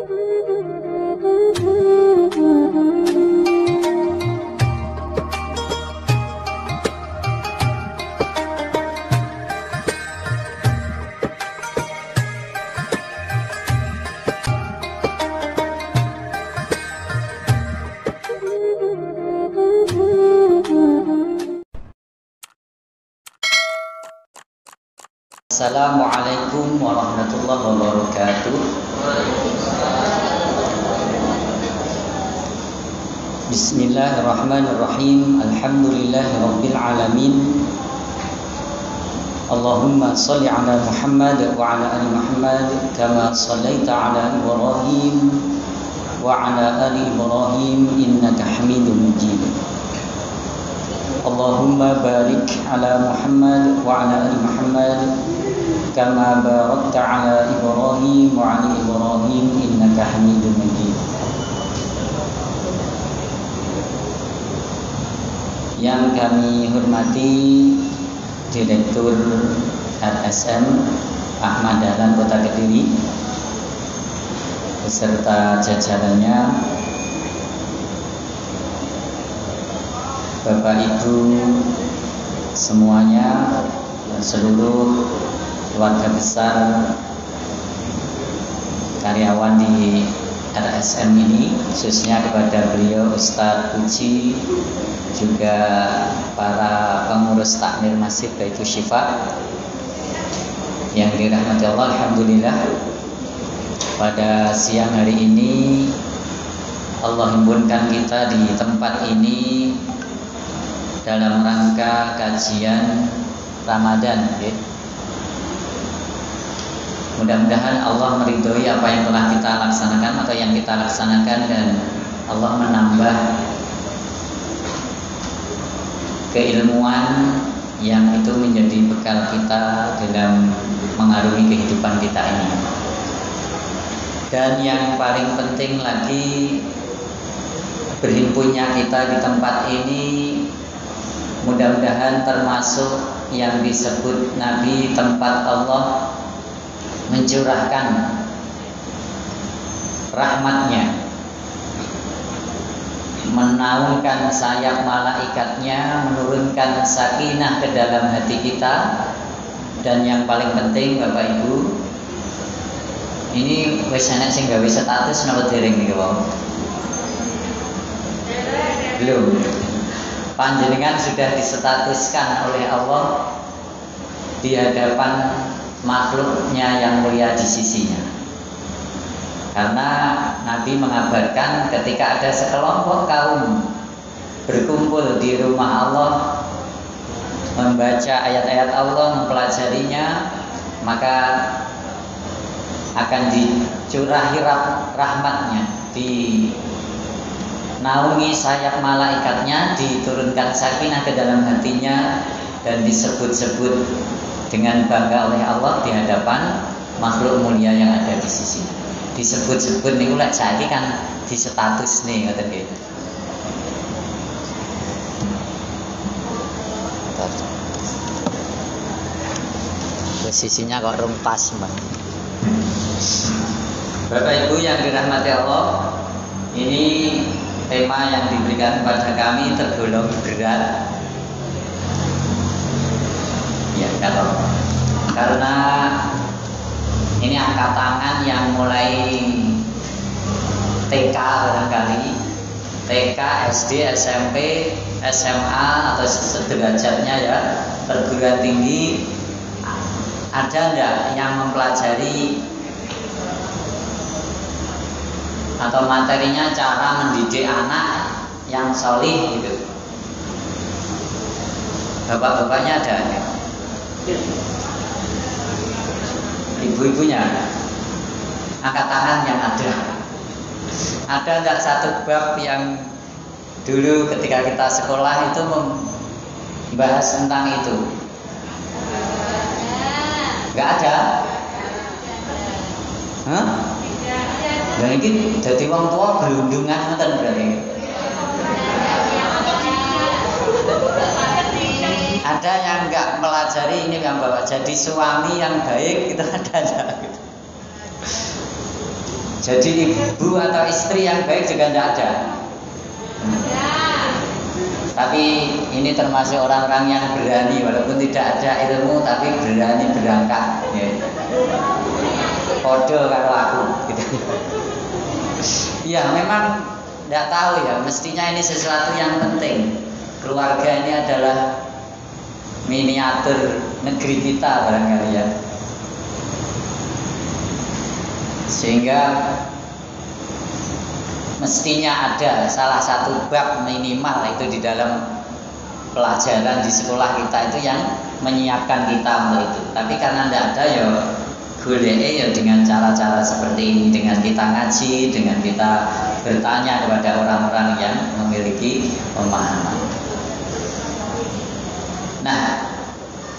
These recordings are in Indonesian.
Assalamualaikum warahmatullahi wabarakatuh. Bismillahirrahmanirrahim. Alhamdulillahirabbil alamin. Allahumma shalli ala Muhammad wa ala ali Muhammad kama shallaita ala Ibrahim wa ala ali Ibrahim innaka Hamidum Majid. Allahumma barik ala Muhammad wa ala ali Muhammad kama barakta ala Ibrahim wa ala Ibrahim innaka Hamidum Majid. Yang kami hormati Direktur RSM Ahmad Dahlan Kota Kediri beserta jajarannya, Bapak Ibu semuanya, seluruh keluarga besar karyawan di RSM ini, khususnya kepada beliau Ustadz Puji, juga para pengurus takmir masjid Baitul Syifa yang dirahmati Allah. Alhamdulillah, pada siang hari ini Allah himpunkan kita di tempat ini dalam rangka kajian Ramadan, ya. Mudah-mudahan Allah meridhoi apa yang telah kita laksanakan atau yang kita laksanakan, dan Allah menambah keilmuan yang itu menjadi bekal kita dalam mengarungi kehidupan kita ini. Dan yang paling penting lagi, berhimpunnya kita di tempat ini mudah-mudahan termasuk yang disebut Nabi tempat Allah mencurahkan rahmatnya, menaungkan sayap malaikatnya, menurunkan sakinah ke dalam hati kita. Dan yang paling penting Bapak Ibu, ini wis enek sing gawe status napa dereng niku, Pak? Belum. Panjenengan sudah disetatuskan oleh Allah di hadapan makhluknya yang mulia di sisinya. Karena Nabi mengabarkan ketika ada sekelompok kaum berkumpul di rumah Allah, membaca ayat-ayat Allah, mempelajarinya, maka akan dicurahi rahmatnya, dinaungi sayap malaikatnya, diturunkan sakinah ke dalam hatinya, dan disebut-sebut dengan bangga oleh Allah di hadapan makhluk mulia yang ada di sisinya. Disebut-sebut niku lek saiki kan di status nih, ngoten nggih. Posisinya kok rumpas, Mbak. Bapak Ibu yang dirahmati Allah, ini tema yang diberikan pada kami tergolong berat. Ya, karena ini angkat tangan yang mulai TK barangkali, TK, SD, SMP, SMA atau sederajatnya ya, perguruan tinggi. Ada enggak yang mempelajari atau materinya cara mendidik anak yang solih gitu? Bapak-bapaknya ada enggak? Ibu-ibunya angkat tangan yang ada. Ada enggak satu bab yang dulu ketika kita sekolah itu membahas tentang itu? Enggak ada? Hah? Dan ini jadi wong tua gelundungan ngoten berarti. Ada yang enggak pelajari ini yang bawa jadi suami yang baik, itu ada enggak? Jadi ibu atau istri yang baik juga tidak ada. Tapi ini termasuk orang-orang yang berani, walaupun tidak ada ilmu tapi berani berangkat. Ya. Kode kalau aku. Gitu. Ya memang tidak tahu ya. Mestinya ini sesuatu yang penting. Keluarga ini adalah miniatur negeri kita barangkali ya. Sehingga mestinya ada salah satu bab minimal itu di dalam pelajaran di sekolah kita itu yang menyiapkan kita untuk itu. Tapi karena tidak ada ya goleke ya dengan cara-cara seperti ini, dengan kita ngaji, dengan kita bertanya kepada orang-orang yang memiliki pemahaman. Nah,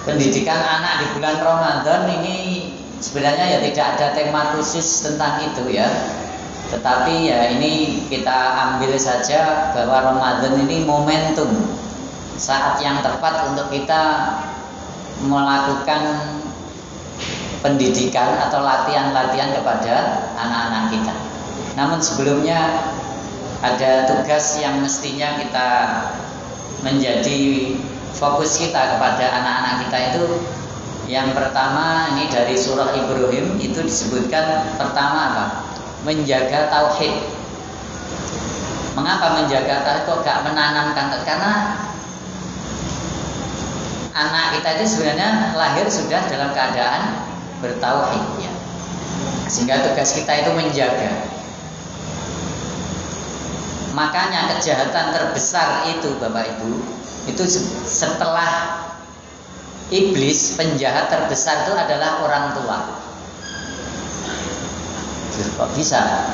pendidikan anak di bulan Ramadan ini sebenarnya ya tidak ada tema khusus tentang itu ya. Tetapi ya ini kita ambil saja bahwa Ramadan ini momentum, saat yang tepat untuk kita melakukan pendidikan atau latihan-latihan kepada anak-anak kita. Namun sebelumnya ada tugas yang mestinya kita menjadi fokus kita kepada anak-anak kita itu. Yang pertama ini dari surah Ibrahim itu disebutkan pertama apa? Menjaga tauhid. Mengapa menjaga tauhid kok gak menanamkan? Karena anak kita itu sebenarnya lahir sudah dalam keadaan bertauhid ya. Sehingga tugas kita itu menjaga. Makanya kejahatan terbesar itu Bapak Ibu, itu setelah iblis, penjahat terbesar itu adalah orang tua. Kok bisa?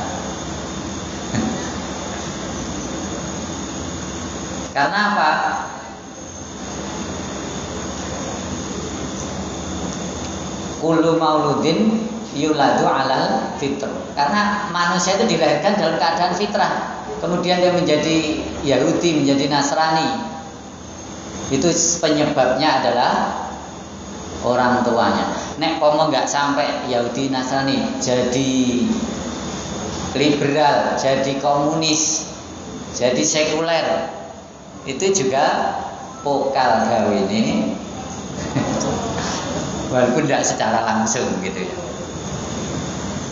Karena apa? Kullu mauludin yuladu alal fitr. Karena manusia itu dilahirkan dalam keadaan fitrah. Kemudian dia menjadi Yahudi, menjadi Nasrani. Itu penyebabnya adalah orang tuanya. Nek pomo nggak sampai Yahudi Nasrani, jadi liberal, jadi komunis, jadi sekuler, itu juga pokal gawe ini. Walaupun tidak secara langsung gitu ya.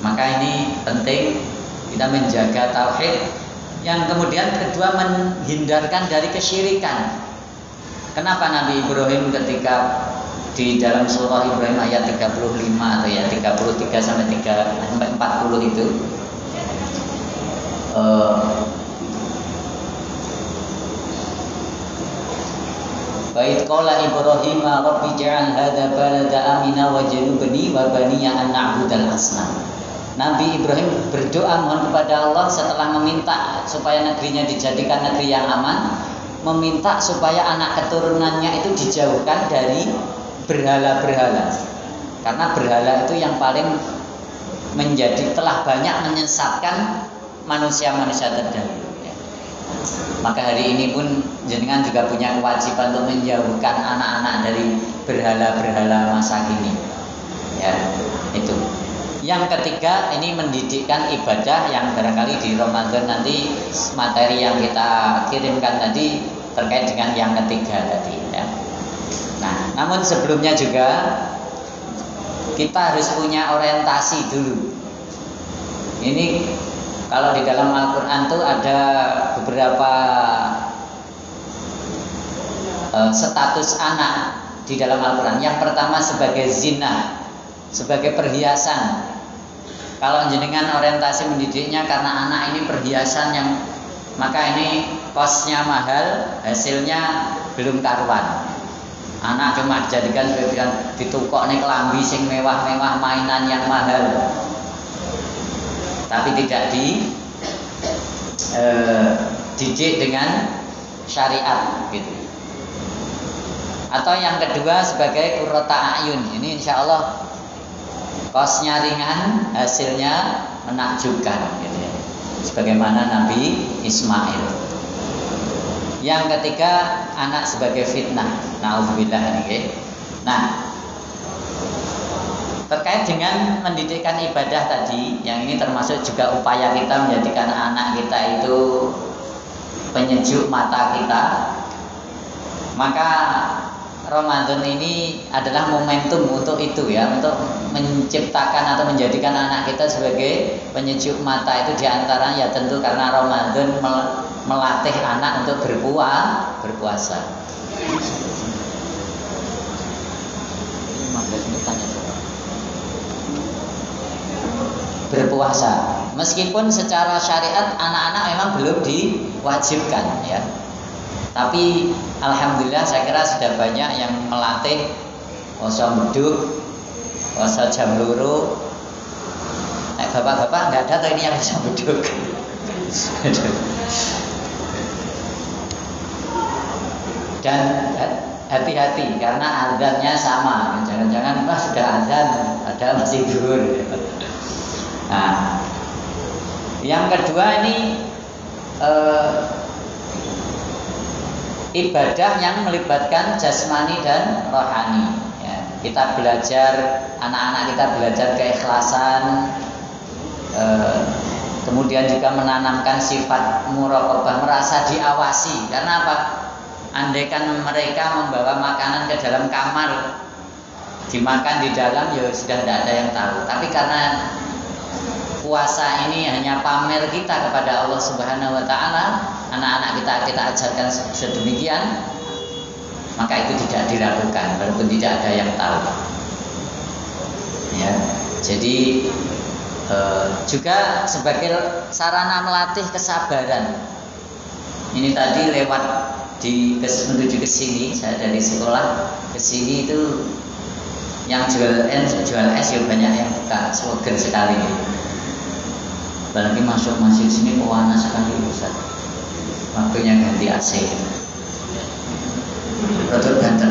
Maka ini penting kita menjaga tauhid. Yang kemudian kedua menghindarkan dari kesyirikan. Kenapa Nabi Ibrahim ketika di dalam surah Ibrahim ayat 35 atau ya 33 sampai 40 itu Bait qala Ibrahim rabbi ja'al hadza balada amina wajnubni wa baniya an na'budal asnam. Nabi Ibrahim berdoa mohon kepada Allah setelah meminta supaya negerinya dijadikan negeri yang aman, meminta supaya anak keturunannya itu dijauhkan dari berhala-berhala. Karena berhala itu yang paling telah banyak menyesatkan manusia-manusia terdahulu. Maka hari ini pun jenengan juga punya kewajiban untuk menjauhkan anak-anak dari berhala-berhala masa kini. Ya, itu. Yang ketiga ini mendidikkan ibadah yang barangkali di Ramadan nanti materi yang kita kirimkan tadi terkait dengan yang ketiga tadi ya. Nah, namun sebelumnya juga kita harus punya orientasi dulu. Ini kalau di dalam Al-Quran tuh ada beberapa status anak di dalam Al-Quran. Yang pertama sebagai zina, sebagai perhiasan. Kalau jenengan orientasi mendidiknya karena anak ini perhiasan yang maka ini kosnya mahal, hasilnya belum karuan. Anak cuma dijadikan ditukok nih kelambi sing mewah-mewah, mainan yang mahal. Tapi tidak didik dengan syariat gitu. Atau yang kedua sebagai qurrata ayun. Ini insya Allah kosnya ringan, hasilnya menakjubkan gitu ya. Sebagaimana Nabi Ismail. Yang ketiga anak sebagai fitnah. Nauzubillah ini. Nah, terkait dengan pendidikan ibadah tadi, yang ini termasuk juga upaya kita menjadikan anak kita itu penyejuk mata kita. Maka Ramadan ini adalah momentum untuk itu ya, untuk menciptakan atau menjadikan anak kita sebagai penyejuk mata. Itu diantara ya tentu karena Ramadan melatih anak untuk berpuasa. 15 menit tanya jawab. Berpuasa, meskipun secara syariat anak-anak memang belum diwajibkan ya, tapi alhamdulillah saya kira sudah banyak yang melatih puasa beduk, puasa jam loro. Bapak-bapak nggak ada tuh ini yang bisa beduk. Dan hati-hati karena azannya sama, jangan-jangan sudah azan ada masih zuhur. Nah, yang kedua ini ibadah yang melibatkan jasmani dan rohani. Ya, kita belajar, anak-anak kita belajar keikhlasan, kemudian juga menanamkan sifat muraqabah, merasa diawasi. Karena apa? Andaikan mereka membawa makanan ke dalam kamar, dimakan di dalam, ya sudah tidak ada yang tahu. Tapi karena puasa ini hanya pamer kita kepada Allah Subhanahu wa taala, anak-anak kita ajarkan sedemikian, maka itu tidak dilakukan walaupun tidak ada yang tahu. Ya. Jadi juga sebagai sarana melatih kesabaran. Ini tadi lewat menuju ke sini, saya dari sekolah ke sini itu yang jual es ya banyak yang buka, slogan sekali. Apalagi masuk masjid sini panas sekali Ustaz. Waktunya ganti AC. Produk banter.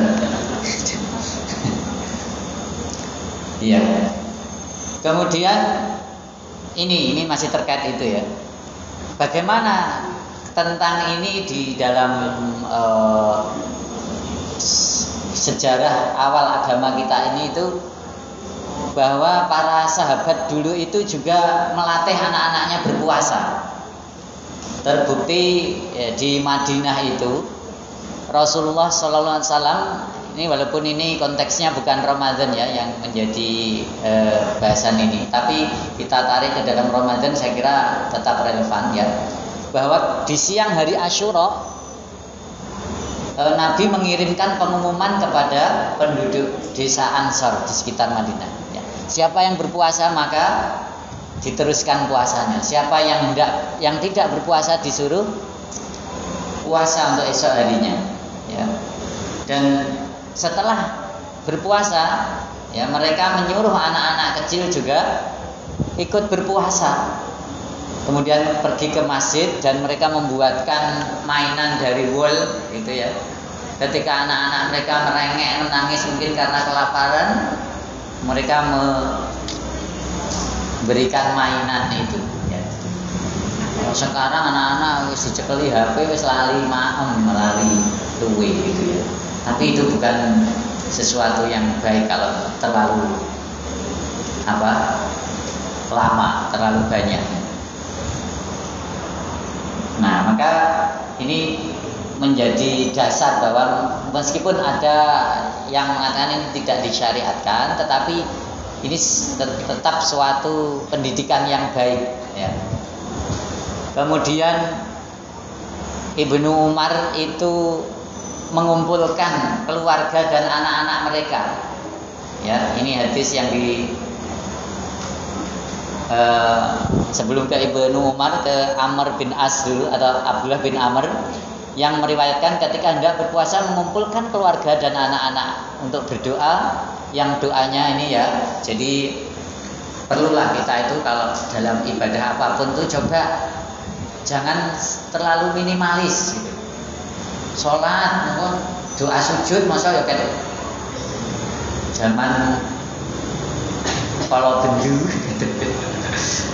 Iya. Kemudian ini masih terkait itu ya. Bagaimana tentang ini di dalam sejarah awal agama kita ini itu, bahwa para sahabat dulu itu juga melatih anak-anaknya berpuasa. Terbukti di Madinah itu Rasulullah SAW ini, walaupun ini konteksnya bukan Ramadan ya yang menjadi bahasan ini, tapi kita tarik ke dalam Ramadan saya kira tetap relevan ya, bahwa di siang hari Asyura Nabi mengirimkan pengumuman kepada penduduk desa Ansor di sekitar Madinah. Ya. Siapa yang berpuasa maka diteruskan puasanya. Siapa yang tidak berpuasa disuruh puasa untuk esok harinya. Ya. Dan setelah berpuasa, ya mereka menyuruh anak-anak kecil juga ikut berpuasa. Kemudian pergi ke masjid dan mereka membuatkan mainan dari wool gitu ya. Ketika anak-anak mereka merengek, menangis mungkin karena kelaparan, mereka memberikan mainan itu ya. Kalau sekarang anak-anak wis dicekeli HP wis lali maem, lali luwe gitu ya. Tapi itu bukan sesuatu yang baik kalau terlalu lama, terlalu banyak. Nah, maka ini menjadi dasar bahwa meskipun ada yang mengatakan ini tidak disyariatkan, tetapi ini tetap suatu pendidikan yang baik ya. Kemudian Ibnu Umar itu mengumpulkan keluarga dan anak-anak mereka. Ya, ini hadis yang sebelum ke Ibnu Umar, ke Amr bin As dulu, atau Abdullah bin Amr, yang meriwayatkan ketika hendak berpuasa mengumpulkan keluarga dan anak-anak untuk berdoa, yang doanya ini ya, jadi perlulah kita itu kalau dalam ibadah apapun tuh coba jangan terlalu minimalis gitu. Sholat, doa sujud, masa ya kayak zaman kalau bendu gitu.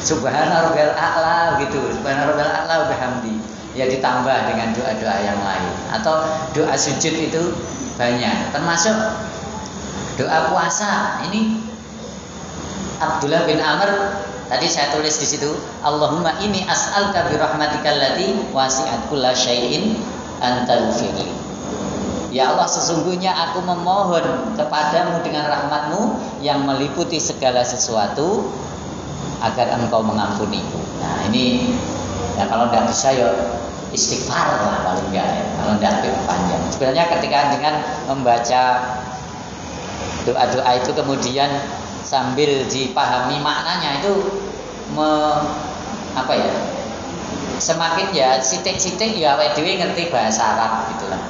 Subhana rabbil a'la gitu, subhana rabbil a'la wa bihamdi. Ya ditambah dengan doa-doa yang lain. Atau doa sujud itu banyak. Termasuk doa puasa. Ini Abdullah bin Amr tadi saya tulis di situ, Allahumma inni as'aluka bi rahmatikal lati wasi'at kulla syai'in antaghfirli. Ya Allah, sesungguhnya aku memohon kepadamu dengan rahmatmu yang meliputi segala sesuatu agar engkau mengampuniku. Nah ini ya, kalau tidak bisa ya istighfar lah paling enggak ya. Kalau tidak panjang. Sebenarnya ketika dengan membaca doa-doa itu kemudian sambil dipahami maknanya itu apa ya? Semakin ya sitik-sitik ya awake dhewe ngerti bahasa Arab gitulah.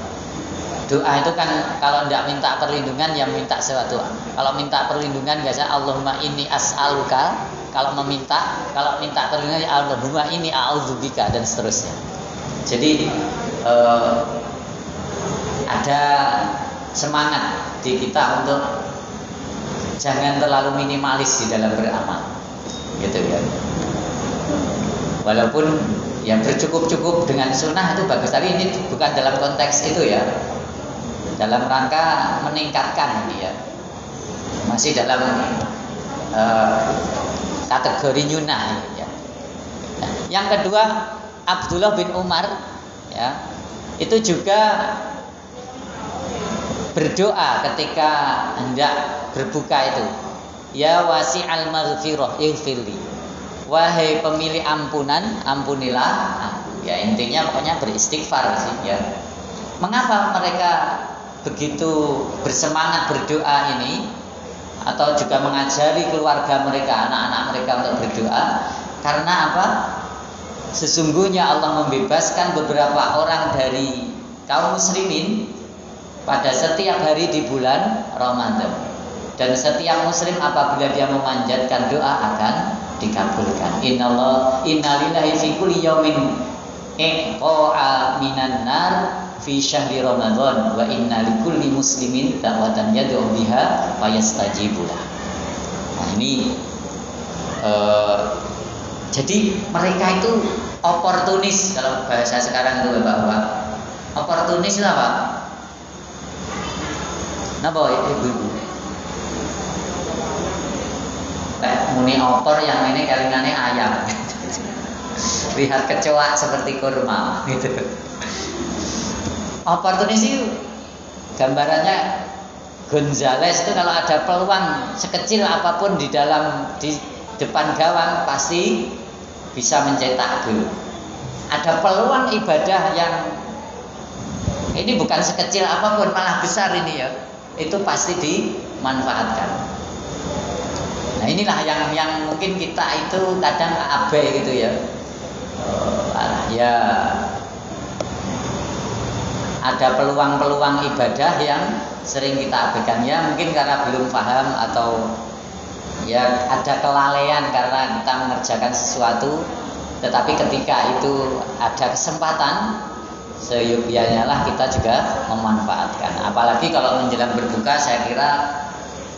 Doa itu kan kalau tidak minta perlindungan ya minta sesuatu. Kalau minta perlindungan biasa Allahumma inni as'aluka. Kalau minta perlindungan ya Allahumma inni a'udzubika dan seterusnya. Jadi ada semangat di kita untuk jangan terlalu minimalis di dalam beramal, gitu ya. Walaupun ya bercukup-cukup dengan sunnah itu bagus, tapi ini bukan dalam konteks itu ya. Dalam rangka meningkatkan ini ya. Masih dalam kategori nyunah ya. Nah, yang kedua Abdullah bin Umar ya, itu juga berdoa ketika hendak berbuka itu, ya wasi'al maghfirah ighfirli, wahai pemilik ampunan ampunilah aku. Ya intinya pokoknya beristighfar sih ya. Mengapa mereka begitu bersemangat berdoa ini atau juga mengajari keluarga mereka, anak-anak mereka untuk berdoa? Karena apa? Sesungguhnya Allah membebaskan beberapa orang dari kaum muslimin pada setiap hari di bulan Ramadan. Dan setiap muslim apabila dia memanjatkan doa akan dikabulkan. Innalillahi fi kulli yaumin iqa'a minan nar fi syahri Ramadan wa inna likulli muslimin da'watan yad'u biha fayastajibulah. Nah ini jadi mereka itu oportunis, kalau bahasa sekarang itu Bapak-bapak. Oportunis itu apa? Napa ibu-ibu? Kayak muni opor yang ini kalingane ayam. Lihat kecoa seperti kurma gitu. Oportunis itu gambarannya Gonzales itu kalau ada peluang sekecil apapun di depan gawang pasti bisa mencetak gol. Ada peluang ibadah yang ini bukan sekecil apapun, malah besar ini ya. Itu pasti dimanfaatkan. Nah inilah yang mungkin kita itu kadang abai gitu ya. Ya ada peluang-peluang ibadah yang sering kita abaikan ya, mungkin karena belum paham atau ya ada kelalaian karena kita mengerjakan sesuatu. Tetapi ketika itu ada kesempatan, seyogyanya lah kita juga memanfaatkan. Apalagi kalau menjelang berbuka, saya kira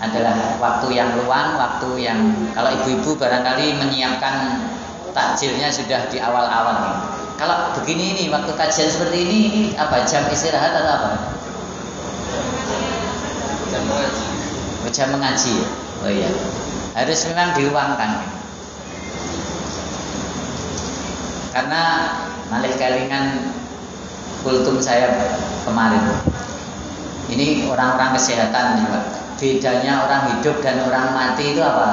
adalah waktu yang luang, waktu yang kalau ibu-ibu barangkali menyiapkan takjilnya sudah di awal-awal nih. Kalau begini ini waktu kajian seperti ini apa jam istirahat atau apa? Jam mengaji ya? Oh iya, harus memang diluangkan. Karena malih kelingan kultum saya kemarin. Ini orang-orang kesehatan juga. Bedanya orang hidup dan orang mati itu apa?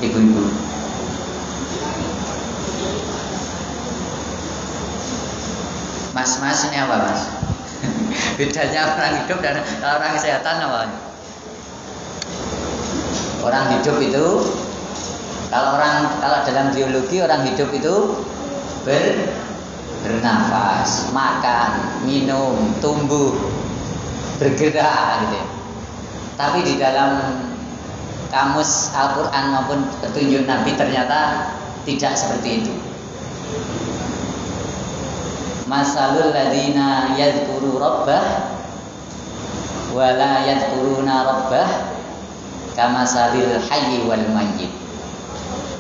Ibu-ibu. Mas-mas ini apa mas? Bedanya orang hidup dan orang kesehatan apa? Orang hidup itu kalau dalam biologi orang hidup itu bernafas, makan, minum, tumbuh, bergerak gitu. Tapi di dalam kamus Al-Quran maupun petunjuk Nabi ternyata tidak seperti itu. Masalul ladina yadhkuru rabbah wa la yadhkuruna rabbah kamasalil hayyi wal mayyit.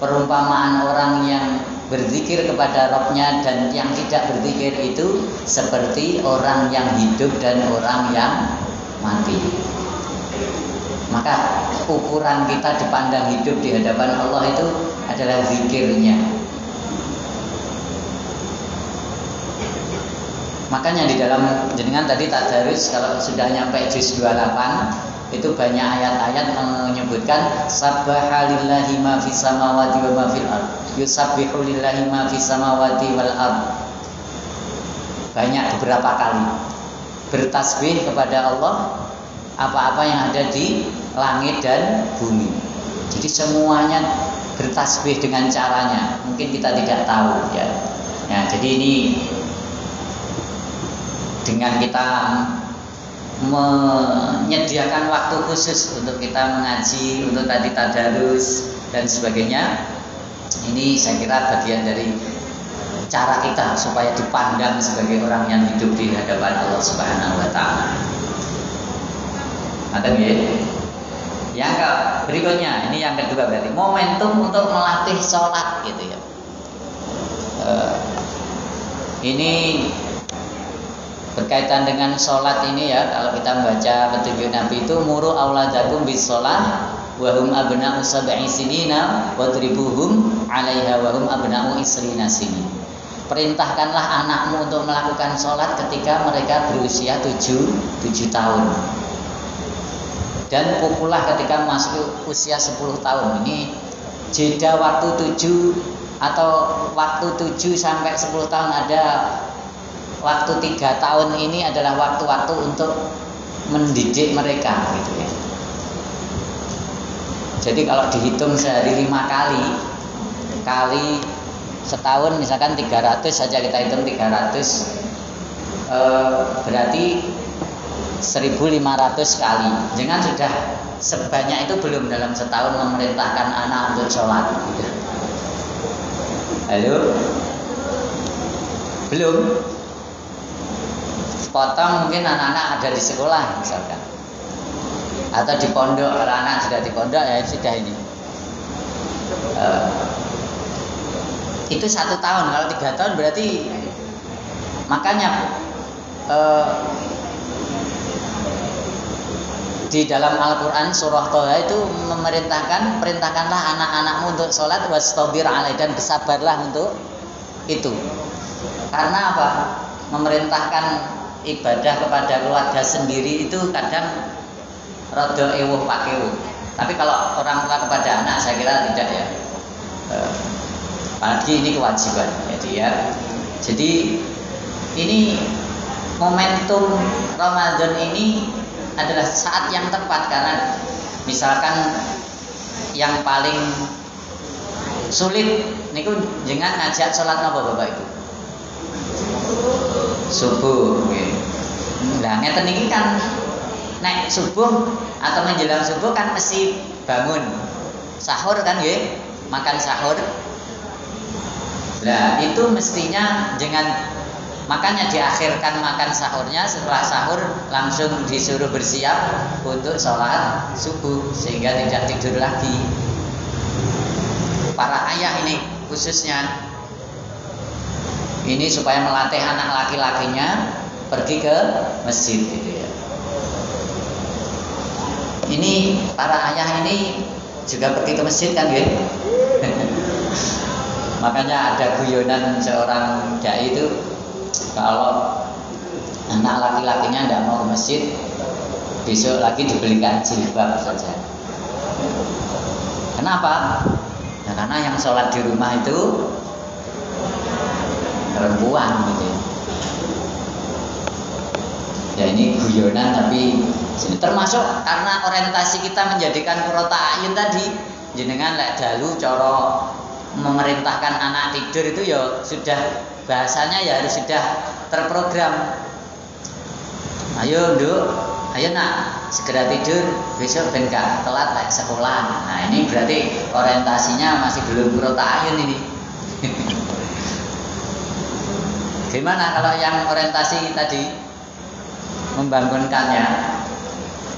Perumpamaan orang yang berzikir kepada Rabbnya dan yang tidak berzikir itu seperti orang yang hidup dan orang yang mati. Maka ukuran kita dipandang hidup di hadapan Allah itu adalah zikirnya. Makanya di dalam jenengan tadi tadarus kalau sudah nyampe juz 28 itu banyak ayat-ayat menyebutkan sabbahalillahi ma fis samawati wa ma fil ard. Yusabbihu lillahi ma fis samawati wal ard. Banyak beberapa kali bertasbih kepada Allah apa-apa yang ada di langit dan bumi. Jadi semuanya bertasbih dengan caranya. Mungkin kita tidak tahu ya. Ya, jadi ini dengan kita menyediakan waktu khusus untuk kita mengaji, untuk tadi tadarus dan sebagainya. Ini saya kira bagian dari cara kita supaya dipandang sebagai orang yang hidup di hadapan Allah Subhanahu wa taala. Ada ya? Yang berikutnya, ini yang kedua berarti momentum untuk melatih sholat gitu ya. Ini berkaitan dengan sholat ini ya, kalau kita membaca petunjuk Nabi itu muru auladakum bis sholat wa hum abna'u sab'i sinina wadribuhum 'alaiha wa hum abna'u isrina sinin. Perintahkanlah anakmu untuk melakukan sholat ketika mereka berusia 7 tahun. Dan pukullah ketika masuk usia 10 tahun. Ini jeda waktu 7 atau waktu 7 sampai 10 tahun ada. Waktu 3 tahun ini adalah waktu-waktu untuk mendidik mereka gitu ya. Jadi kalau dihitung sehari 5 kali setahun misalkan 300 saja kita hitung 300 berarti 1500 kali. Jangan sudah sebanyak itu belum dalam setahun memerintahkan anak untuk sholat gitu. Halo? Belum? Potong mungkin anak-anak ada di sekolah misalkan, atau di pondok. Kalau anak sudah di pondok ya sudah ini. Itu 1 tahun. Kalau 3 tahun berarti makanya di dalam Al-Quran surah Toha itu perintahkanlah anak-anakmu untuk sholat wastabir alaih, dan bersabarlah untuk itu. Karena apa? Memerintahkan ibadah kepada keluarga sendiri itu kadang rada ewuh pakewuh. Tapi kalau orang tua kepada anak saya kira tidak ya. Apalagi ini kewajiban. Jadi ini momentum Ramadan ini adalah saat yang tepat, karena misalkan yang paling sulit niku jangan ngajak sholat napa Bapak Ibu? Subuh nggih. Lah ngeten iki kan nek subuh atau menjelang subuh kan mesti bangun sahur kan nggih, makan sahur. Lah itu mestinya makanya diakhirkan makan sahurnya, setelah sahur langsung disuruh bersiap untuk sholat subuh sehingga tidak tidur lagi. Para ayah ini khususnya ini supaya melatih anak laki-lakinya pergi ke masjid gitu ya. Ini para ayah ini juga pergi ke masjid kan ya. Makanya ada guyonan seorang dai itu, kalau anak laki-lakinya tidak mau ke masjid, besok lagi dibelikan jilbab saja. Kenapa? Ya, karena yang sholat di rumah itu perempuan gitu. Ya ini guyonan, tapi termasuk karena orientasi kita menjadikan qurrata ayun tadi. Jenengan lek dalu cara memerintahkan anak tidur itu ya sudah bahasanya ya harus sudah terprogram. Ayo Nduk, ayo nak segera tidur, besok ben gak telat lek sekolah. Nah ini berarti orientasinya masih belum qurrata ayun ini. Gimana kalau yang orientasi tadi membangunkannya?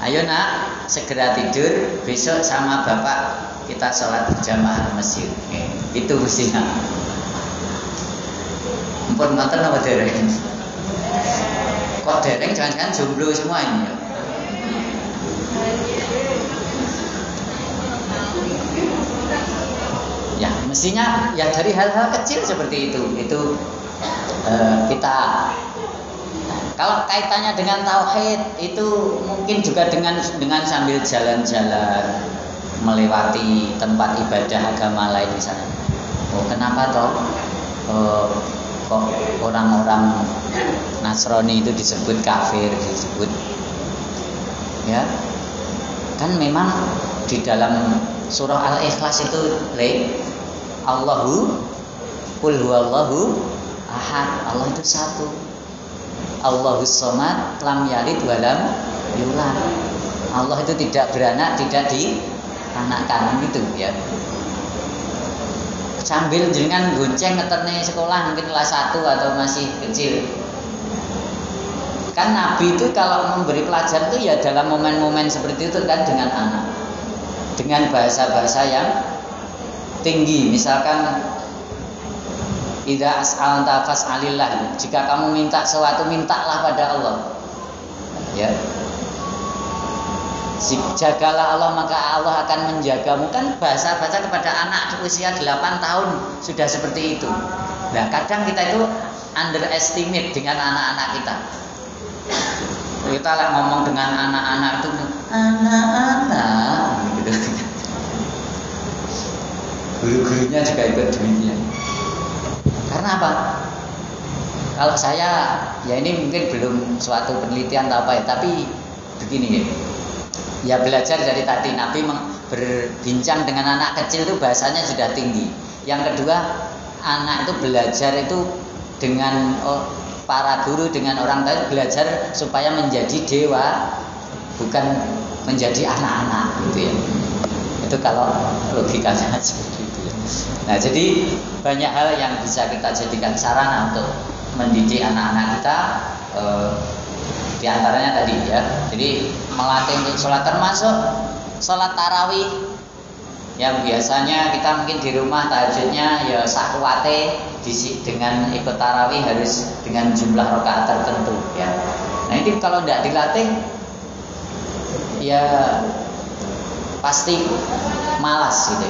Ayo nak segera tidur, besok sama bapak kita sholat berjamaah di masjid. Itu mestinya. Ampun ngoten apa dereng? Kok dereng? Jangan-jangan jomblo semua ini. mestinya ya dari hal-hal kecil seperti itu kita. Kalau kaitannya dengan tauhid itu mungkin juga dengan sambil jalan-jalan melewati tempat ibadah agama lain misalnya. Oh kenapa toh kok orang-orang Nasrani itu disebut kafir, disebut ya kan memang di dalam surah Al-Ikhlas itu Allahu qul huwallahu ahad, Allah itu satu. Allahus somad lam yalid walam yulad. Allah itu tidak beranak, tidak dianakkan gitu ya. Sambil dengan gonceng ngeterne sekolah mungkin kelas 1 atau masih kecil. Kan Nabi itu kalau memberi pelajaran itu ya dalam momen-momen seperti itu kan dengan anak. Dengan bahasa-bahasa yang tinggi, misalkan idza as'alta fas'alillah. Jika kamu minta sesuatu, mintalah pada Allah. Ya. Jagalah Allah maka Allah akan menjagamu. Kan bahasa-bahasa kepada anak usia 8 tahun sudah seperti itu. Nah, kadang kita itu underestimate dengan anak-anak kita. Kita lah ngomong dengan anak-anak itu anak-anak gitu. Guru-gurunya juga ikut demikian. Karena apa? Kalau saya, ya ini mungkin belum suatu penelitian atau apa ya, tapi begini ya. Ya belajar dari tadi Nabi berbincang dengan anak kecil itu bahasanya sudah tinggi. Yang kedua, anak itu belajar itu dengan para guru, dengan orang tua belajar supaya menjadi dewa, bukan menjadi anak-anak gitu ya. Itu kalau logikanya seperti itu ya. Nah, jadi banyak hal yang bisa kita jadikan sarana untuk mendidik anak-anak kita. Di antaranya tadi ya, jadi melatih untuk sholat, termasuk sholat tarawih yang biasanya kita mungkin di rumah tahajudnya ya sakwate dengan ikut tarawih harus dengan jumlah rakaat tertentu ya. Nah ini kalau tidak dilatih ya pasti malas gitu.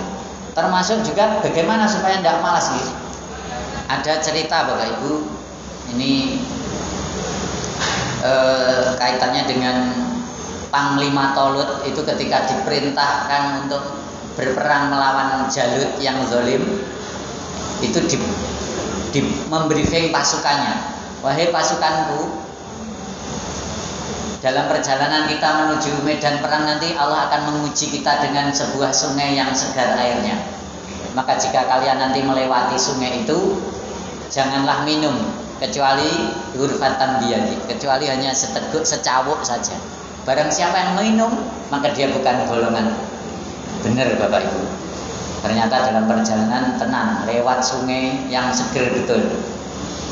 Termasuk juga bagaimana supaya tidak malas gitu. Ada cerita Bapak Ibu ini kaitannya dengan Panglima Tolut itu ketika diperintahkan untuk berperang melawan Jalut yang zalim, itu membriefing pasukannya, wahai pasukanku, dalam perjalanan kita menuju medan perang nanti Allah akan menguji kita dengan sebuah sungai yang segar airnya. Maka jika kalian nanti melewati sungai itu, janganlah minum kecuali hurfatan biyadi, kecuali hanya seteguk secawuk saja. Barang siapa yang minum maka dia bukan golongan. Benar Bapak Ibu. Ternyata dalam perjalanan tenang lewat sungai yang seger betul.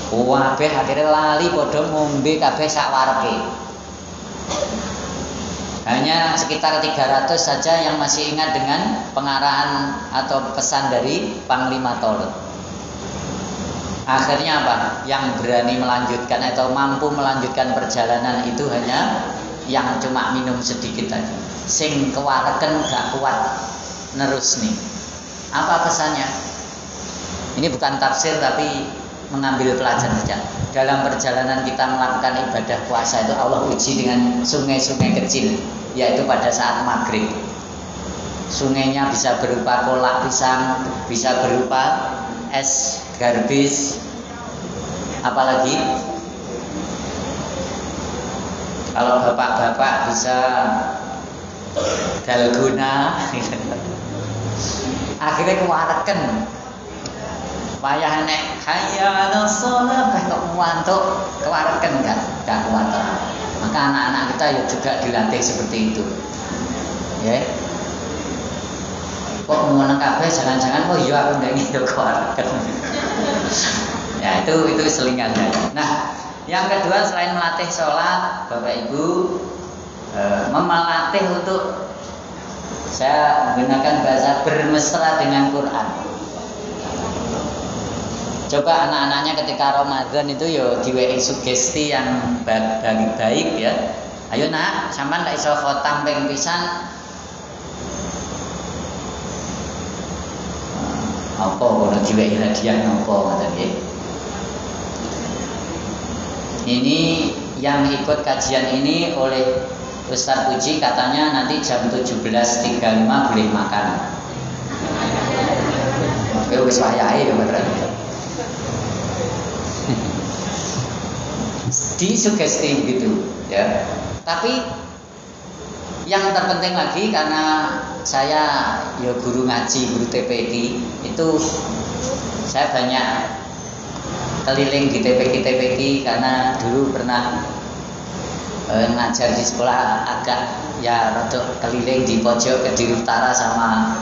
Kabeh akhirnya lali padha ngombe kabeh sak wareke. Hanya sekitar 300 saja yang masih ingat dengan pengarahan atau pesan dari Panglima Tolut. Akhirnya apa? Yang berani melanjutkan atau mampu melanjutkan perjalanan itu hanya yang cuma minum sedikit tadi. Sing kewareken gak kuat nerus nih. Apa pesannya? Ini bukan tafsir tapi mengambil pelajaran saja. Dalam perjalanan kita melakukan ibadah puasa itu Allah uji dengan sungai-sungai kecil, yaitu pada saat maghrib. Sungainya bisa berupa kolak pisang, bisa berupa es garbis, apalagi kalau bapak-bapak bisa dalgona. Akhirnya kewareken payah nek hayya 'alas shalah kok ngantuk kewareken gak kuat. Maka anak-anak kita ya juga dilatih seperti itu ya. Kok ngono kabeh jangan-jangan oh iya aku ndak ngene kewareken. Ya itu selingannya. Nah, yang kedua selain melatih sholat, Bapak Ibu melatih untuk, saya menggunakan bahasa bermesra dengan Quran. Coba anak-anaknya ketika Ramadan itu yo diwehi sugesti yang baik ya. Ayo nak, sampean ndak iso khotam ping pisan. Apa kono diwehi hadiah napa ngoten nggih. Ini yang ikut kajian ini oleh Ustaz Puji katanya nanti jam 17.35 boleh makan. Oke wis wayahe ya berarti. Disugesti gitu ya. Tapi yang terpenting lagi karena saya ya guru ngaji, guru TPQ itu saya banyak keliling di TPQ karena dulu pernah ngajar di sekolah agak ya rodok keliling di pojok Kediri Utara sama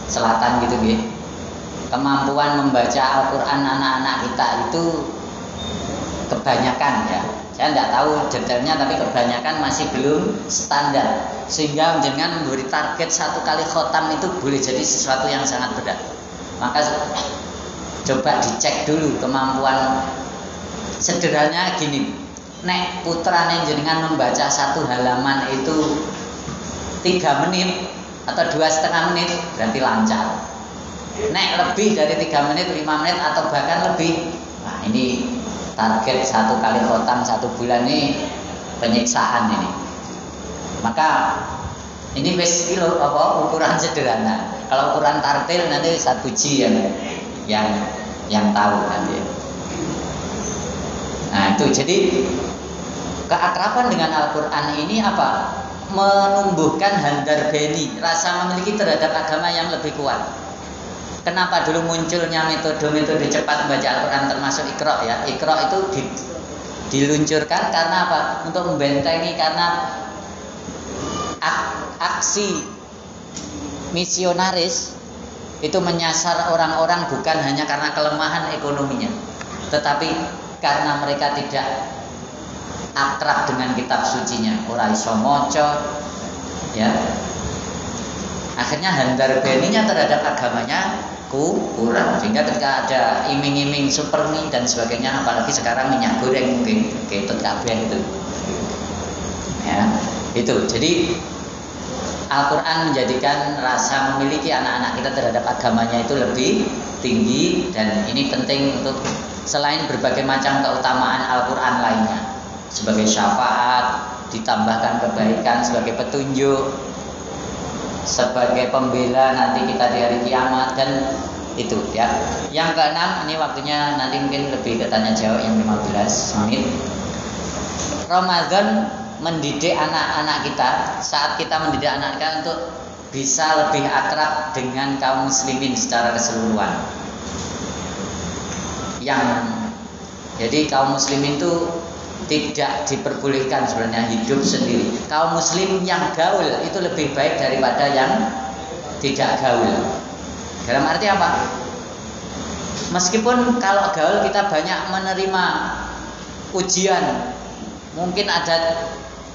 selatan gitu ya. Kemampuan membaca Al-Qur'an anak-anak kita itu kebanyakan ya. Saya tidak tahu detailnya tapi kebanyakan masih belum standar. Sehingga dengan memberi target 1 kali khotam itu boleh jadi sesuatu yang sangat berat. Maka coba dicek dulu kemampuan. Sederhananya gini, nek putrane jenengan membaca 1 halaman itu 3 menit atau 2,5 menit berarti lancar. Nek lebih dari 3 menit, 5 menit atau bahkan lebih, nah ini target 1 kali khotam 1 bulan ini penyiksaan ini. Maka ini wis ukuran sederhana. Kalau ukuran tartil nanti Ustaz Puji yang tahu nanti. Nah itu jadi keakraban dengan Al-Qur'an ini apa? Menumbuhkan handar beni, rasa memiliki terhadap agama yang lebih kuat. Kenapa dulu munculnya metode cepat membaca Al-Qur'an termasuk Iqra ya? Iqra itu diluncurkan karena apa? Untuk membentengi karena aksi misionaris itu menyasar orang-orang bukan hanya karena kelemahan ekonominya, tetapi karena mereka tidak akrab dengan kitab sucinya, ora iso maca ya. Akhirnya handar beninya terhadap agamanya kurang, sehingga ketika ada iming-iming super mie dan sebagainya, apalagi sekarang minyak goreng mungkin ketut kabeh itu ya, itu. Jadi Al-Quran menjadikan rasa memiliki anak-anak kita terhadap agamanya itu lebih tinggi, dan ini penting untuk selain berbagai macam keutamaan Al-Quran lainnya sebagai syafaat, ditambahkan kebaikan sebagai petunjuk, sebagai pembela nanti kita di hari kiamat, dan itu ya. Yang keenam, ini waktunya nanti mungkin lebih ke tanya jawab yang 15 menit. Ramadan mendidik anak-anak kita, saat kita mendidik anak kita untuk bisa lebih akrab dengan kaum muslimin secara keseluruhan. Jadi kaum muslimin itu tidak diperbolehkan sebenarnya hidup sendiri. Kaum muslim yang gaul itu lebih baik daripada yang tidak gaul. Dalam arti apa? Meskipun kalau gaul kita banyak menerima ujian, mungkin ada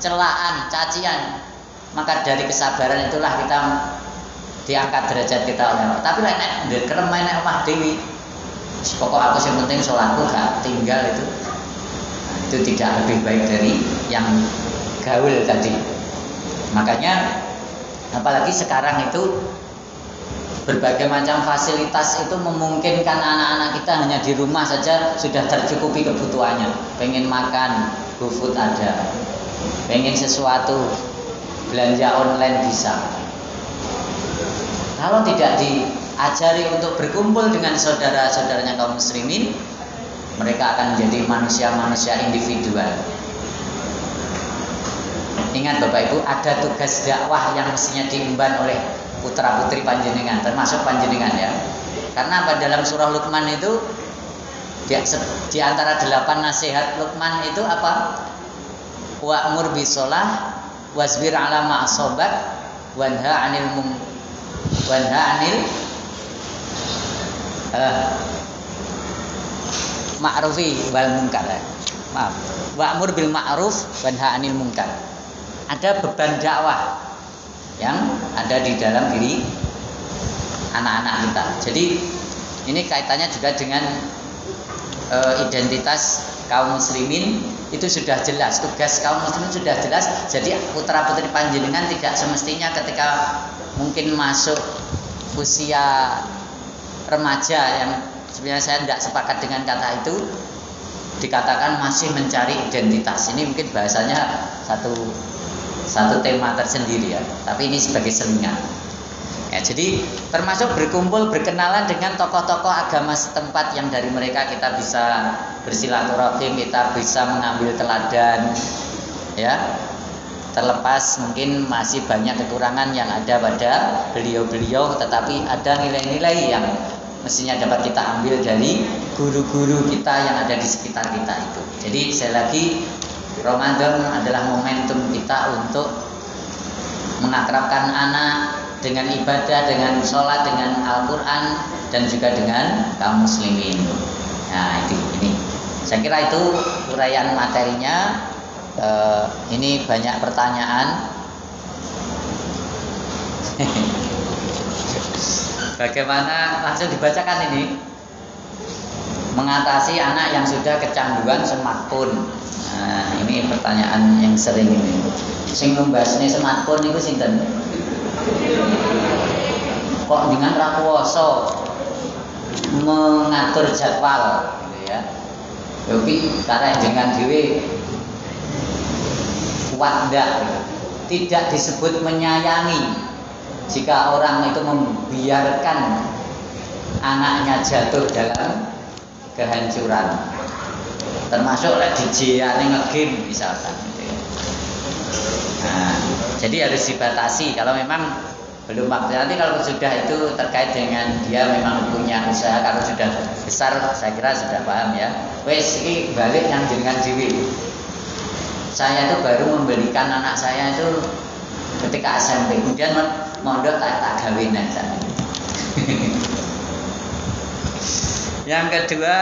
celaan, cacian, maka dari kesabaran itulah kita diangkat derajat kita oleh Allah. Tapi nek kerem nek omah dewi, pokok aku yang penting sholatku gak tinggal itu tidak lebih baik dari yang gaul tadi. Makanya apalagi sekarang itu berbagai macam fasilitas itu memungkinkan anak-anak kita hanya di rumah saja sudah tercukupi kebutuhannya. Pengen makan, GoFood ada. Pengen sesuatu, belanja online bisa. Kalau tidak diajari untuk berkumpul dengan saudara-saudaranya kaum muslimin, mereka akan menjadi manusia-manusia individual. Ingat Bapak Ibu, ada tugas dakwah yang mestinya diemban oleh putra-putri panjenengan, termasuk panjenengan ya. Karena pada dalam surah Luqman itu di antara 8 nasihat Luqman itu apa? Wa'mur bisolah wasbir ala ma'asobat wanha anil ma'rufi wal munkar. Maaf. Wa'mur bil ma'ruf wanha anil munkar. Ada beban dakwah yang ada di dalam diri anak-anak kita. Jadi ini kaitannya juga dengan identitas kaum muslimin itu sudah jelas, tugas kaum muslimin sudah jelas. Jadi putra-putri panjenengan tidak semestinya ketika mungkin masuk usia remaja yang sebenarnya saya tidak sepakat dengan kata itu, dikatakan masih mencari identitas. Ini mungkin bahasanya satu tema tersendiri ya, tapi ini sebagai selingan. Ya, jadi termasuk berkumpul berkenalan dengan tokoh-tokoh agama setempat yang dari mereka kita bisa bersilaturahim, kita bisa mengambil teladan, ya. Terlepas mungkin masih banyak kekurangan yang ada pada beliau-beliau, tetapi ada nilai-nilai yang mestinya dapat kita ambil dari guru-guru kita yang ada di sekitar kita itu. Jadi sekali lagi, Ramadan adalah momentum kita untuk mengakrabkan anak dengan ibadah, dengan sholat, dengan Al-Quran, dan juga dengan kaum muslimin. Nah ini saya kira itu uraian materinya. Ini banyak pertanyaan. Bagaimana, langsung dibacakan ini, mengatasi anak yang sudah kecanduan smartphone. Nah ini pertanyaan yang sering ini. Sing membahasnya smartphone itu sinten? Kok dengan rakuoso mengatur jadwal gitu ya. Tapi karena dengan dewe kuat ndak gitu. Tidak disebut menyayangi jika orang itu membiarkan anaknya jatuh dalam kehancuran, termasuk DJ-ane ngegame misalkan gitu ya. Nah, jadi harus dibatasi kalau memang belum waktu. Nanti kalau sudah itu terkait dengan dia memang punya usaha, kalau sudah besar saya kira sudah paham ya. Wes iki balik yang jenengan dhewe. Saya itu baru membelikan anak saya itu ketika SMP, kemudian mondok tak gawe aja. Yang kedua,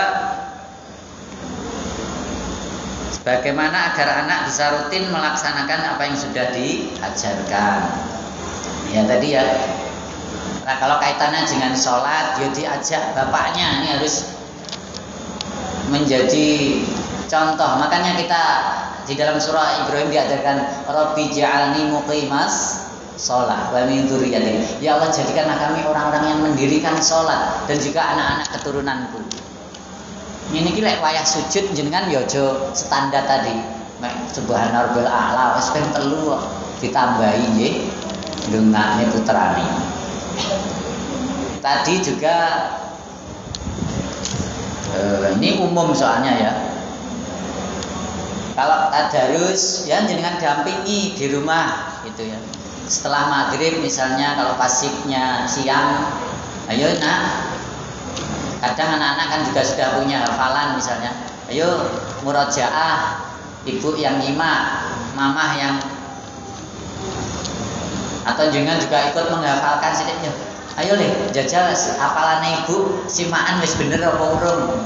bagaimana agar anak bisa rutin melaksanakan apa yang sudah diajarkan. Ya tadi ya. Nah kalau kaitannya dengan sholat, dia diajak bapaknya ini harus menjadi contoh. Makanya kita di dalam surah Ibrahim diajarkan Rabbi ja'alni muqimas sholat wa min dzurriyyati. Ya Allah, jadikanlah kami orang-orang yang mendirikan sholat dan juga anak-anak keturunanku. Ini lek wayah sujud jenengan ya aja standar tadi. Subhana rabbil a'la wis ping 3 ditambahi nggih ndongane putrane. Tadi juga ini umum soalnya ya. Kalau tadarus ya jenengan dampingi di rumah gitu ya. Setelah maghrib misalnya, kalau pasifnya siang, ayo nak. Kadang anak-anak kan juga sudah punya hafalan misalnya. Ayo murojaah, ibu yang nyimak, mamah yang, atau jangan juga ikut menghafalkan sedikit. Ayo deh jajal hafalannya ibu, simaan wis bener apa urung.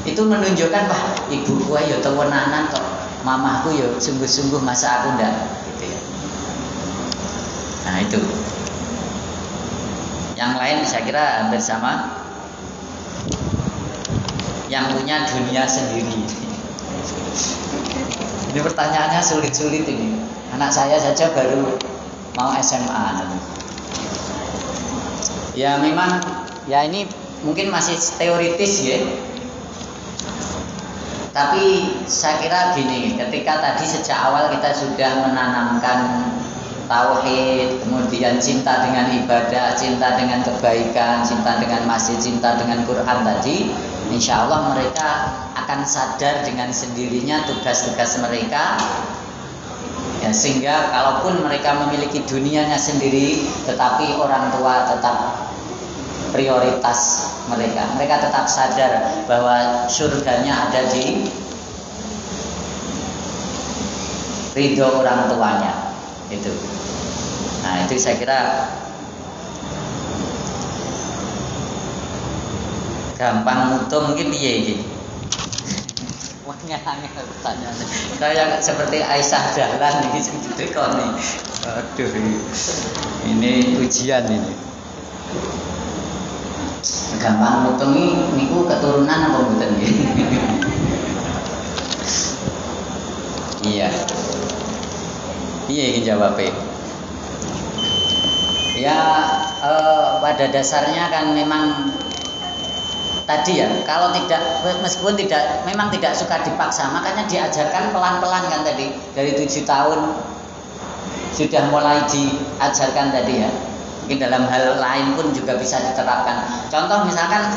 Itu menunjukkan wah ibuku ya tewenanan kok, mamahku ya sungguh-sungguh masa aku ndak gitu ya. Nah itu. Yang lain saya kira hampir sama. Yang punya dunia sendiri. Ini pertanyaannya sulit-sulit ini. Anak saya saja baru mau SMA. Ya memang ya ini mungkin masih teoritis ya. Tapi saya kira gini, ketika tadi sejak awal kita sudah menanamkan tauhid, kemudian cinta dengan ibadah, cinta dengan kebaikan, cinta dengan masjid, cinta dengan Quran tadi, insya Allah mereka akan sadar dengan sendirinya tugas-tugas mereka ya, sehingga kalaupun mereka memiliki dunianya sendiri, tetapi orang tua tetap prioritas mereka tetap sadar bahwa surganya ada di ridho orang tuanya itu. Nah itu saya kira gampang mutu mungkin piye iki. Wah ngangel pertanyaan. Kayak seperti Aisyah Dahlan iki sing ditekoni. Aduh ini ujian ini. Gampang mutungi niku keturunan apa mboten nggih? Iya. Piye iki jawabe? Ya pada dasarnya kan memang tadi ya, kalau tidak, meskipun memang tidak suka dipaksa, makanya diajarkan pelan-pelan kan tadi, dari 7 tahun sudah mulai diajarkan tadi ya. Mungkin dalam hal lain pun juga bisa diterapkan. Contoh misalkan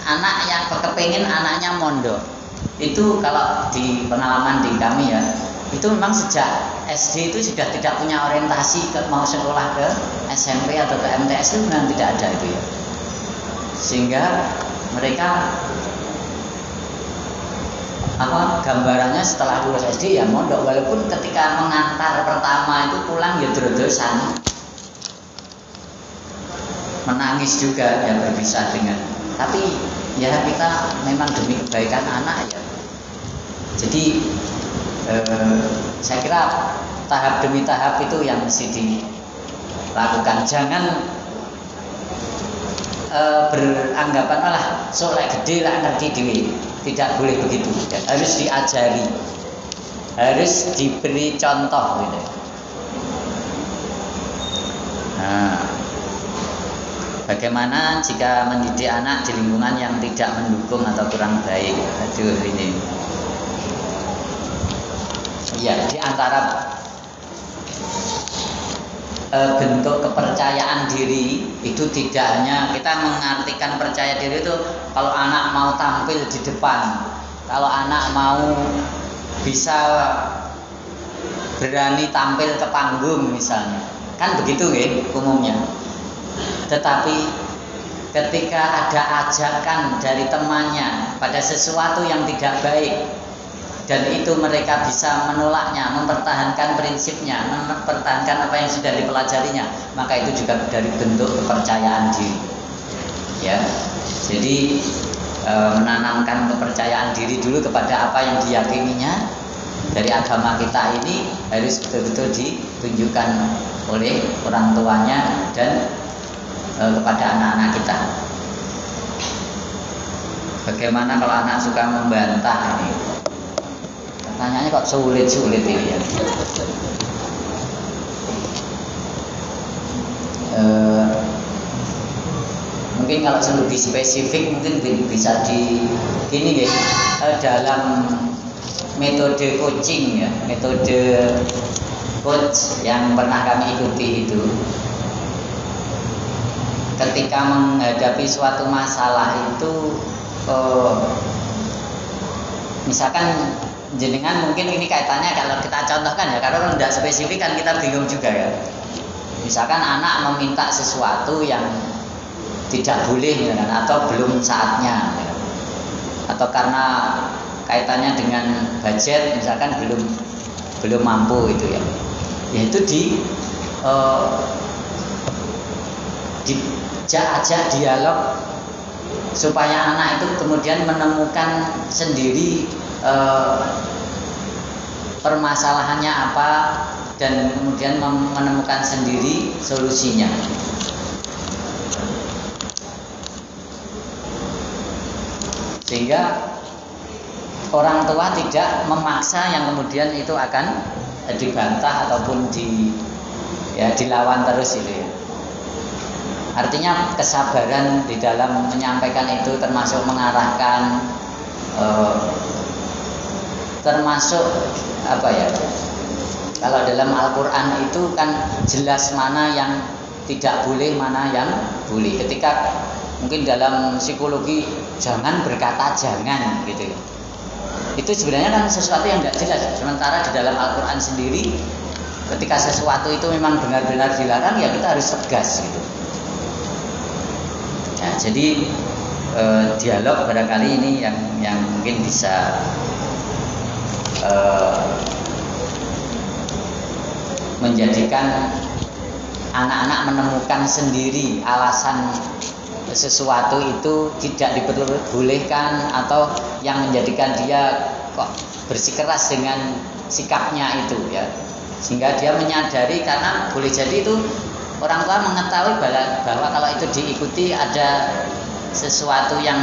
anak yang kepingin anaknya mondok, itu kalau di pengalaman di kami ya, itu memang sejak SD itu sudah tidak punya orientasi mau sekolah ke SMP atau ke MTS, itu memang tidak ada itu ya. Sehingga mereka gambarannya setelah lulus SD ya mondok, walaupun ketika mengantar pertama itu pulang ya drodosan, menangis juga ya, berpisah dengan, tapi ya kita memang demi kebaikan anak ya. Jadi saya kira tahap demi tahap itu yang mesti dilakukan. Jangan beranggapan soleh gede lah ngerti dewi. Tidak boleh begitu. Harus diajari, harus diberi contoh gitu. Nah, bagaimana jika mendidik anak di lingkungan yang tidak mendukung atau kurang baik? Aduh ini. Ya, di antara bentuk kepercayaan diri itu tidak hanya kita mengartikan percaya diri itu kalau anak mau tampil di depan, kalau anak mau bisa berani tampil ke panggung misalnya, kan begitu ya umumnya. Tetapi ketika ada ajakan dari temannya pada sesuatu yang tidak baik, dan itu mereka bisa menolaknya, mempertahankan prinsipnya, mempertahankan apa yang sudah dipelajarinya, maka itu juga dari bentuk kepercayaan diri. Ya, jadi menanamkan kepercayaan diri dulu kepada apa yang diyakininya dari agama kita ini harus betul-betul ditunjukkan oleh orang tuanya dan kepada anak-anak kita. Bagaimana kalau anak suka membantah ini? Pertanyaannya kok sulit ini ya. Mungkin kalau lebih spesifik mungkin bisa di gini ya, dalam metode coaching ya, metode coach yang pernah kami ikuti itu, ketika menghadapi suatu masalah itu misalkan jenengan mungkin ini kaitannya kalau kita contohkan ya, karena kalau tidak spesifik kan kita bingung juga ya. Misalkan anak meminta sesuatu yang tidak boleh ya, atau belum saatnya ya. Atau karena kaitannya dengan budget misalkan belum mampu itu ya. Yaitu diajak dialog supaya anak itu kemudian menemukan sendiri permasalahannya apa dan kemudian menemukan sendiri solusinya. Sehingga orang tua tidak memaksa yang kemudian itu akan dibantah ataupun dilawan terus itu ya. Artinya kesabaran di dalam menyampaikan itu termasuk mengarahkan, termasuk apa ya, kalau dalam Al-Quran itu kan jelas mana yang tidak boleh, mana yang boleh. Ketika mungkin dalam psikologi jangan berkata jangan gitu ya, itu sebenarnya kan sesuatu yang tidak jelas. Sementara di dalam Al-Quran sendiri ketika sesuatu itu memang benar-benar dilarang ya kita harus tegas gitu ya. Jadi dialog barangkali ini yang mungkin bisa menjadikan anak-anak menemukan sendiri alasan sesuatu itu tidak diperbolehkan atau yang menjadikan dia kok bersikeras dengan sikapnya itu ya, sehingga dia menyadari, karena boleh jadi itu orang tua mengetahui bahwa kalau itu diikuti ada sesuatu yang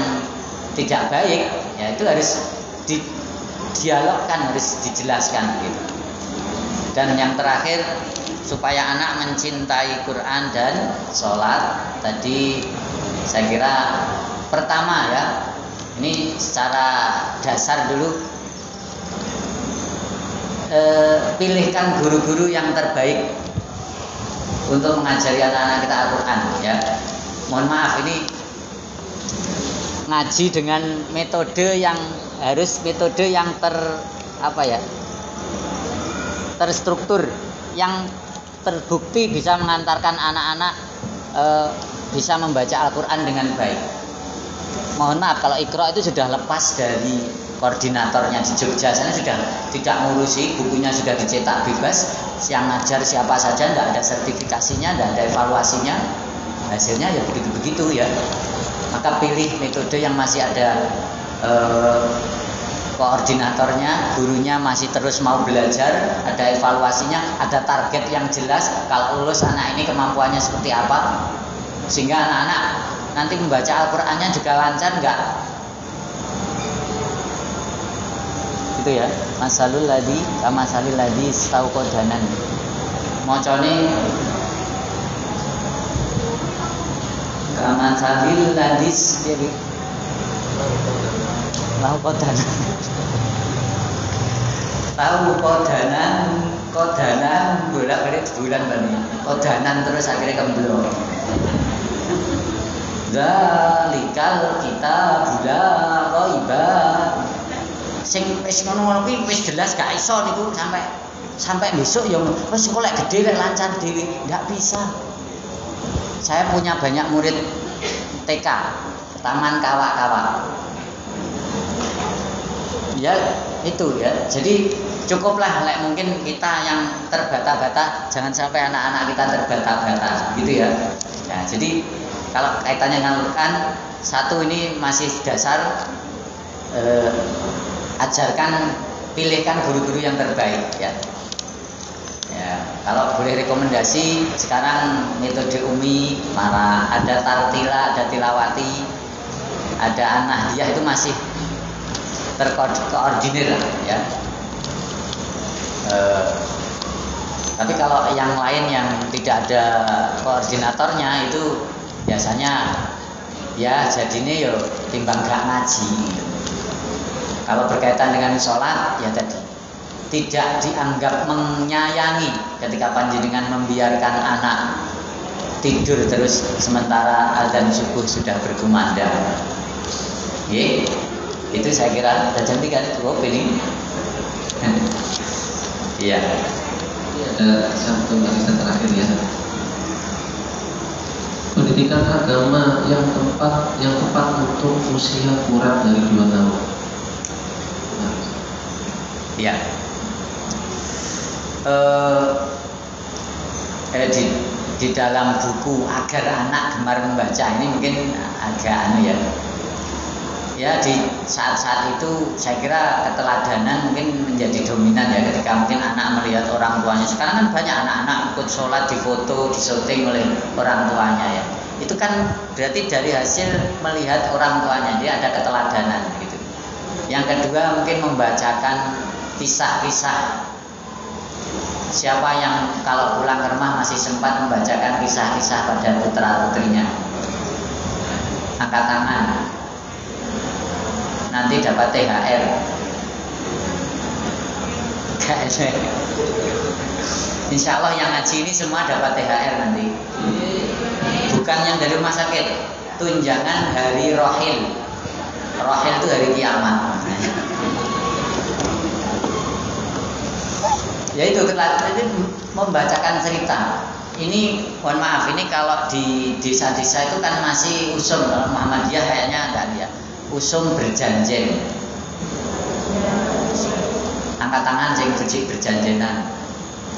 tidak baik ya, itu harus dialogkan, harus dijelaskan gitu. Dan yang terakhir, supaya anak mencintai Quran dan sholat, tadi saya kira Pertama ya, ini secara dasar dulu, pilihkan guru-guru yang terbaik untuk mengajari anak-anak kita Al-Quran ya. Mohon maaf, ini ngaji dengan metode yang terstruktur, yang terbukti bisa mengantarkan anak-anak bisa membaca Al-Quran dengan baik. Mohon maaf kalau Iqra itu sudah lepas dari koordinatornya di Jogja sana, sudah tidak ngurusi, bukunya sudah dicetak bebas, yang ngajar siapa saja, tidak ada sertifikasinya, tidak ada evaluasinya, hasilnya ya begitu-begitu ya. Maka pilih metode yang masih ada koordinatornya, gurunya masih terus mau belajar, ada evaluasinya, ada target yang jelas, kalau lulus anak ini kemampuannya seperti apa, sehingga anak-anak nanti membaca Al-Qur'annya juga lancar enggak? Gitu ya. Masalul ladzi kamasalil ladzi istauqadanan. Macane kamasalil ladzi jadi lauqadanan. Tahu kodanan bolak-balik bulan bani. Kodanan terus akhirnya kemblok. Zalikal kita bula roiba. Sing wis ngono kuwi wis jelas gak iso niku sampai besok ya wis kok lek gede lek lancar dhewe, ndak bisa. Saya punya banyak murid TK, Taman Kawak-kawak. Ya itu ya. Jadi cukuplah lek mungkin kita yang terbata-bata, jangan sampai anak-anak kita terbata-bata gitu ya. Nah, jadi kalau kaitannya dengan Al-Quran, satu ini masih dasar, ajarkan, pilihkan guru-guru yang terbaik ya. Ya, kalau boleh rekomendasi sekarang metode Umi, malah ada Tartila, ada Tilawati, ada An-Nahdiyah, itu masih terkoordinir ya. Tapi kalau yang lain yang tidak ada koordinatornya itu biasanya ya jadinya yo timbang gak ngaji. Kalau berkaitan dengan sholat ya tadi tidak dianggap menyayangi ketika panjenengan membiarkan anak tidur terus sementara azan subuh sudah berkumandang. Ye, itu saya kira sudah cantik kan ini. Iya. Ada satu bagian terakhir ya. Pendidikan agama yang tepat untuk usia kurang dari 2 tahun. Ya. Di dalam buku agar anak gemar membaca ini mungkin agak ya. Ya di saat-saat itu saya kira keteladanan mungkin menjadi dominan ya, ketika mungkin anak melihat orang tuanya. Sekarang kan banyak anak-anak ikut sholat, difoto, disyuting oleh orang tuanya ya. Itu kan berarti dari hasil melihat orang tuanya, dia ada keteladanan gitu. Yang kedua mungkin membacakan kisah-kisah. Siapa yang kalau pulang ke rumah masih sempat membacakan kisah-kisah pada putra-putrinya? Angkat tangan. Nanti dapat THR. Insya Allah yang ngaji ini semua dapat THR nanti. Bukan yang dari rumah sakit, tunjangan hari rohil. Rohil itu hari kiamat. Ya itu membacakan cerita. Ini mohon maaf, ini kalau di desa-desa itu kan masih usum. Kalau Muhammadiyah kayaknya enggak dia. Usum berjanjen. Angkat tangan sing berjanjenan.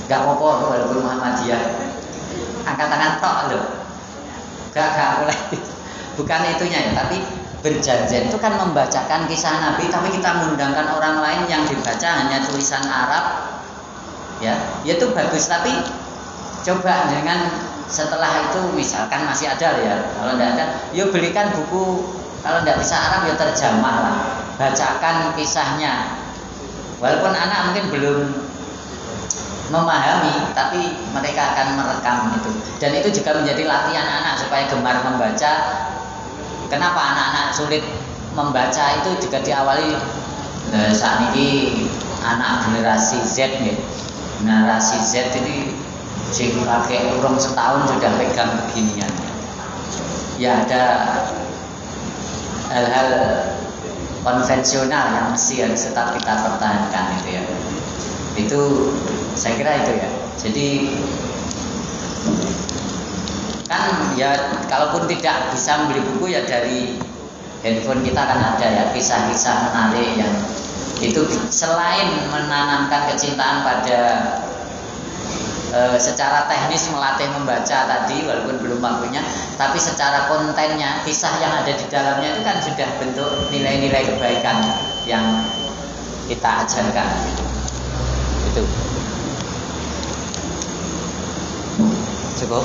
Enggak apa-apa walaupun Muhammadiyah. Angkat tangan tok lho. Enggak boleh. Bukan itunya ya, tapi berjanjen itu kan membacakan kisah Nabi, tapi kita mengundangkan orang lain yang dibaca hanya tulisan Arab. Ya itu bagus, tapi coba dengan setelah itu misalkan masih ada ya, kalau tidak ada, yuk belikan buku. Kalau tidak bisa Arab ya terjemah lah, bacakan kisahnya. Walaupun anak mungkin belum memahami, tapi mereka akan merekam itu. Dan itu juga menjadi latihan anak supaya gemar membaca. Kenapa anak-anak sulit membaca itu juga diawali saat ini anak generasi Z ya. Generasi Z ini sing pakai urung setahun sudah pegang beginian. Ya ada hal-hal konvensional yang mesti harus tetap kita pertahankan itu ya. Itu saya kira itu ya. Jadi kan ya kalaupun tidak bisa membeli buku ya dari handphone kita kan ada ya kisah-kisah menarik yang itu selain menanamkan kecintaan pada secara teknis melatih membaca tadi walaupun belum waktunya, tapi secara kontennya kisah yang ada di dalamnya itu kan sudah bentuk nilai-nilai kebaikan yang kita ajarkan. Itu cukup.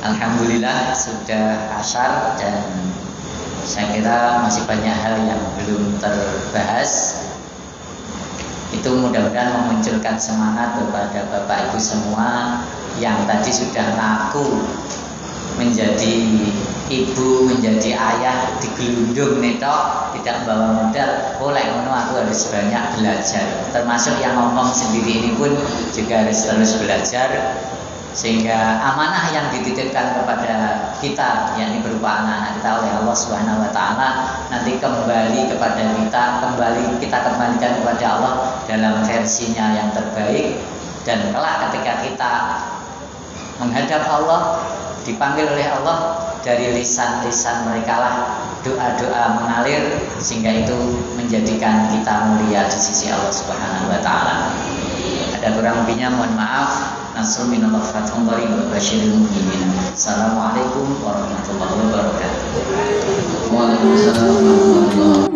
Alhamdulillah sudah asyar dan saya kira masih banyak hal yang belum terbahas. Itu mudah-mudahan memunculkan semangat kepada Bapak Ibu semua yang tadi sudah ngaku menjadi ibu, menjadi ayah digelundung netok, tidak bawa modal. Oleh ngono aku harus banyak belajar. Termasuk yang ngomong sendiri ini pun juga harus terus belajar. Sehingga amanah yang dititipkan kepada kita, yakni berupa anak-anak kita oleh Allah Subhanahu wa taala, nanti kembali kepada kita kembalikan kepada Allah dalam versinya yang terbaik. Dan kelak ketika kita menghadap Allah, dipanggil oleh Allah, dari lisan-lisan mereka lah doa-doa mengalir, sehingga itu menjadikan kita mulia di sisi Allah Subhanahu wa taala. Ada kurang lebihnya mohon maaf. Nasrul minallah fathun qarib wa basyiril mu'minin. Assalamualaikum warahmatullahi wabarakatuh. Waalaikumsalam warahmatullahi wabarakatuh.